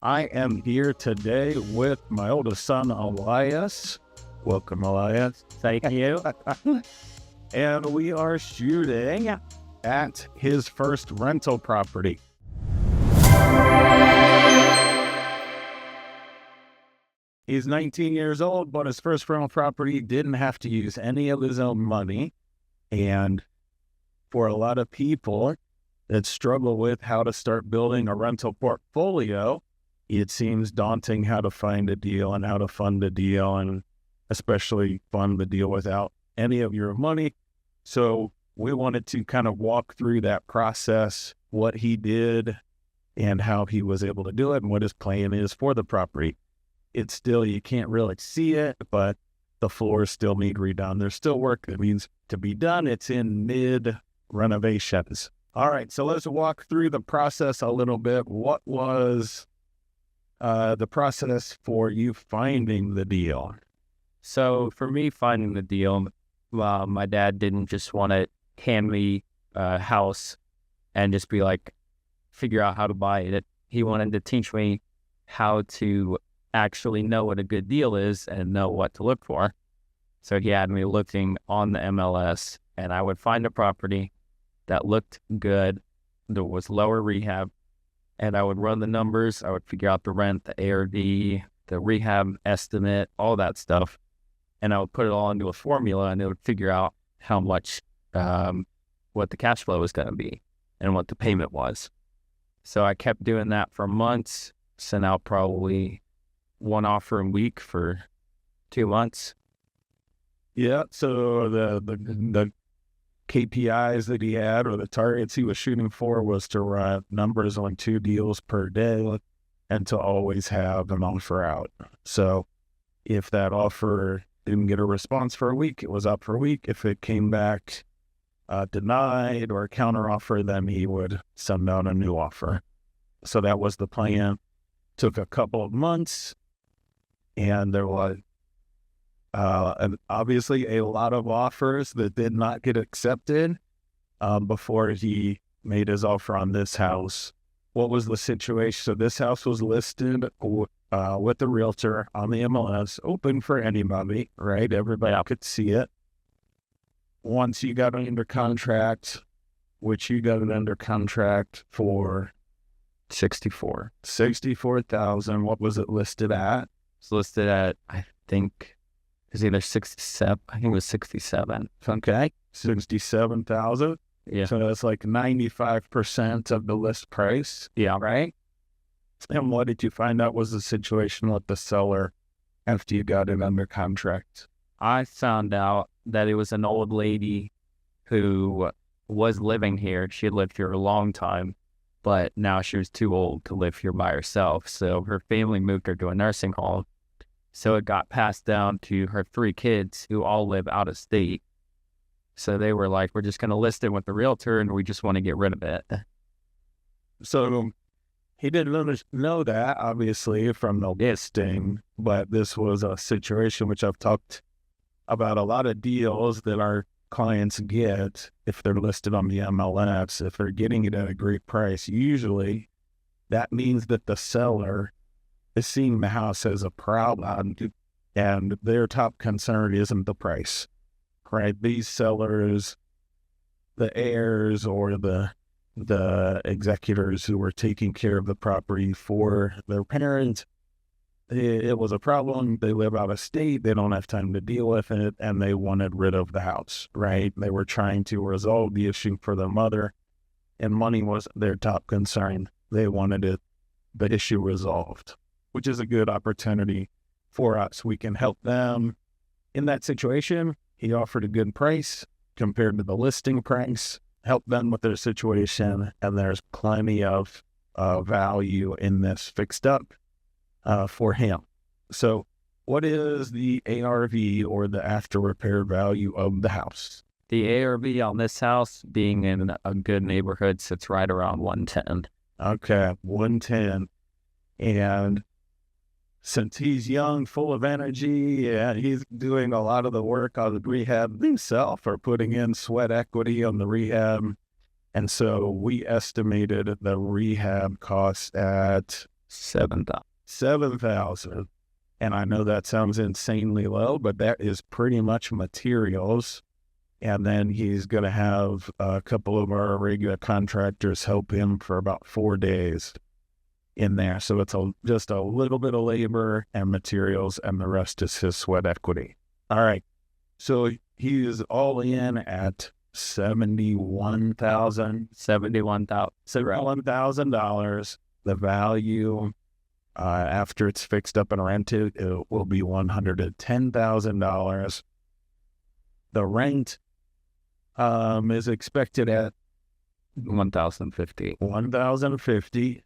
I am here today with my oldest son, Elias. Welcome, Elias. Thank you. And we are shooting at his first rental property. He's 19 years old, but his first rental property didn't have to use any of his own money. And for a lot of people that struggle with how to start building a rental portfolio, it seems daunting how to find a deal and how to fund a deal, and especially fund the deal without any of your money. So we wanted to kind of walk through that process, what he did and how he was able to do it and what his plan is for the property. It's still, you can't really see it, but the floors still need redone. There's still work that needs to be done. It's in mid renovations. All right, so let's walk through the process a little bit. What was the process for you finding the deal? So for me, finding the deal, my dad didn't just want to hand me a house and just be like, figure out how to buy it. He wanted to teach me how to actually know what a good deal is and know what to look for. So he had me looking on the MLS, and I would find a property that looked good, that was lower rehab, and I would run the numbers. I would figure out the rent, the ARV, the rehab estimate, all that stuff. And I would put it all into a formula, and it would figure out how much, what the cash flow was going to be and what the payment was. So I kept doing that for months, sent out probably one offer a week for 2 months. Yeah, so the KPIs that he had, or the targets he was shooting for, was to run numbers on 2 deals per day and to always have an offer out. So if that offer didn't get a response for a week, it was up for a week. If it came back denied or counteroffer, then he would send out a new offer. So that was the plan. Took a couple of months, and there was obviously a lot of offers that did not get accepted before he made his offer on this house. What was the situation? So this house was listed with the realtor on the MLS, open for anybody, right? Everybody could see it. Once you got it under contract, which you got it under contract for $64,000. What was it listed at? It's listed at, I think it was either 67. I think it was 67. Okay, 67,000. Yeah. So that's like 95% of the list price. Yeah. Right. And what did you find out was the situation with the seller after you got it under contract? I found out that it was an old lady who was living here. She had lived here a long time, but now she was too old to live here by herself. So her family moved her to a nursing home. So it got passed down to her 3 kids who all live out of state. So they were like, we're just going to list it with the realtor and we just want to get rid of it. So he didn't know that, obviously, from the listing, but this was a situation which I've talked about a lot of deals that our clients get if they're listed on the MLS. If they're getting it at a great price, usually that means that the seller is seeing the house as a problem, and their top concern isn't the price, right? These sellers, the heirs or the executors who were taking care of the property for their parents, it was a problem. They live out of state. They don't have time to deal with it, and they wanted rid of the house, right? They were trying to resolve the issue for their mother, and money was their top concern. They wanted the issue resolved, which is a good opportunity for us. We can help them in that situation. He offered a good price compared to the listing price, help them with their situation, and there's plenty of value in this fixed up for him. So what is the ARV, or the after repair value, of the house? The ARV on this house, being in a good neighborhood, sits right around 110. Okay, 110. And since he's young, full of energy, and he's doing a lot of the work on the rehab himself, or putting in sweat equity on the rehab. And so we estimated the rehab cost at 7,000. 7,000. And I know that sounds insanely low, but that is pretty much materials. And then he's going to have a couple of our regular contractors help him for about 4 days in there. So it's just a little bit of labor and materials, and the rest is his sweat equity. All right. So he is all in at $71,000. The value after it's fixed up and rented, it will be $110,000. The rent is expected at $1,050.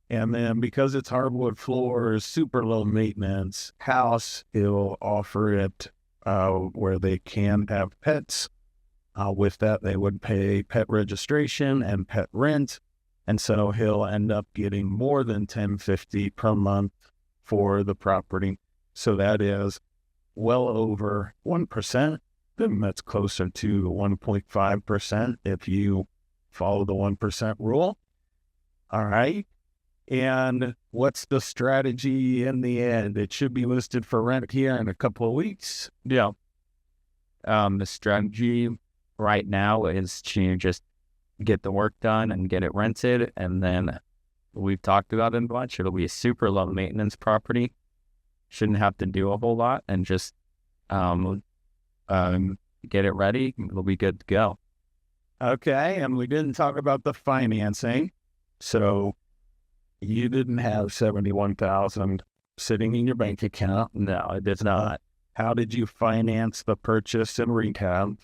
And then because it's hardwood floors, super low maintenance house, it'll offer it where they can have pets. With that, they would pay pet registration and pet rent. And so he'll end up getting more than $1,050 per month for the property. So that is well over 1%. Then that's closer to 1.5% if you follow the 1% rule. All right. And what's the strategy in the end? It should be listed for rent here in a couple of weeks. Yeah. The strategy right now is to just get the work done and get it rented. And then we've talked about it a bunch. It'll be a super low maintenance property. Shouldn't have to do a whole lot, and just get it ready. It'll be good to go. Okay. And we didn't talk about the financing. So you didn't have 71,000 sitting in your bank account. No, it did not. How did you finance the purchase and rehab?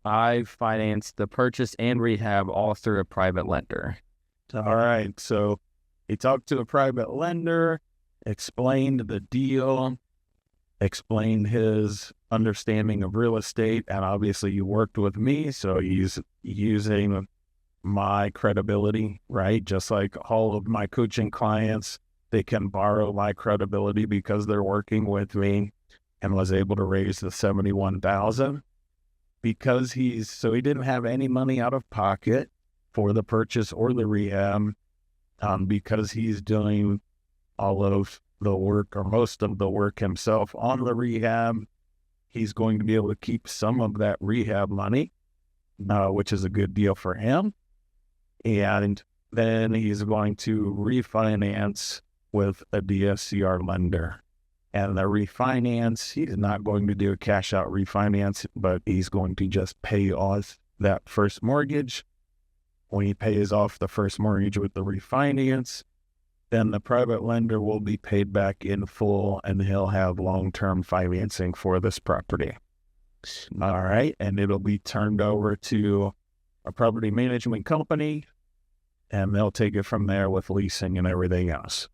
I financed the purchase and rehab all through a private lender. All right. So he talked to a private lender, explained the deal, explained his understanding of real estate, and obviously you worked with me, so he's using my credibility, right? Just like all of my coaching clients, they can borrow my credibility because they're working with me, and was able to raise the 71,000 because he didn't have any money out of pocket for the purchase or the rehab, because he's doing all of the work or most of the work himself on the rehab. He's going to be able to keep some of that rehab money, which is a good deal for him. And then he's going to refinance with a DSCR lender. And the refinance, he's not going to do a cash out refinance, but he's going to just pay off that first mortgage. When he pays off the first mortgage with the refinance, then the private lender will be paid back in full, and he'll have long-term financing for this property. All right. And it'll be turned over to a property management company, and they'll take it from there with leasing and everything else.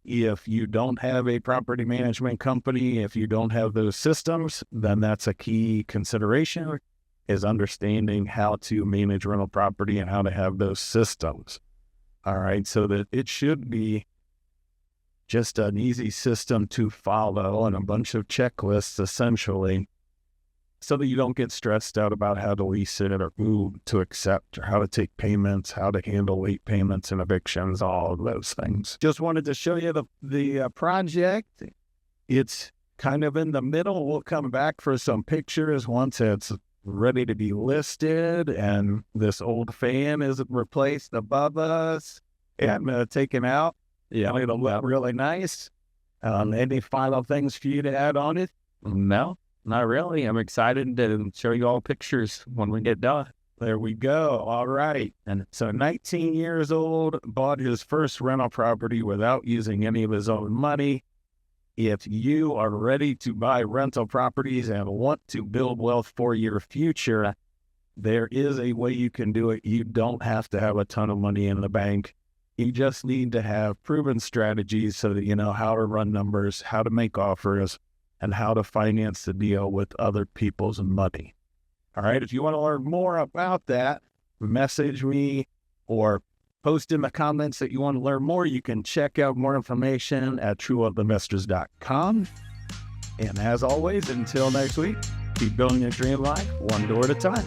If you don't have a property management company, if you don't have those systems, then that's a key consideration, is understanding how to manage rental property and how to have those systems. All right, so that it should be just an easy system to follow and a bunch of checklists, essentially, so that you don't get stressed out about how to lease it or who to accept or how to take payments, how to handle late payments and evictions, all of those things. Just wanted to show you the project. It's kind of in the middle. We'll come back for some pictures once it's ready to be listed and this old fan is replaced above us and taken out. Yeah, it'll look really nice. Any final things for you to add on it? No, not really. I'm excited to show you all pictures when we get done. There we go. All right. And so 19 years old, bought his first rental property without using any of his own money. If you are ready to buy rental properties and want to build wealth for your future, there is a way you can do it. You don't have to have a ton of money in the bank. You just need to have proven strategies so that you know how to run numbers, how to make offers, and how to finance the deal with other people's money. All right. If you want to learn more about that, message me or post in the comments that you want to learn more. You can check out more information at truewealthinvestors.com. And as always, until next week, keep building your dream life one door at a time.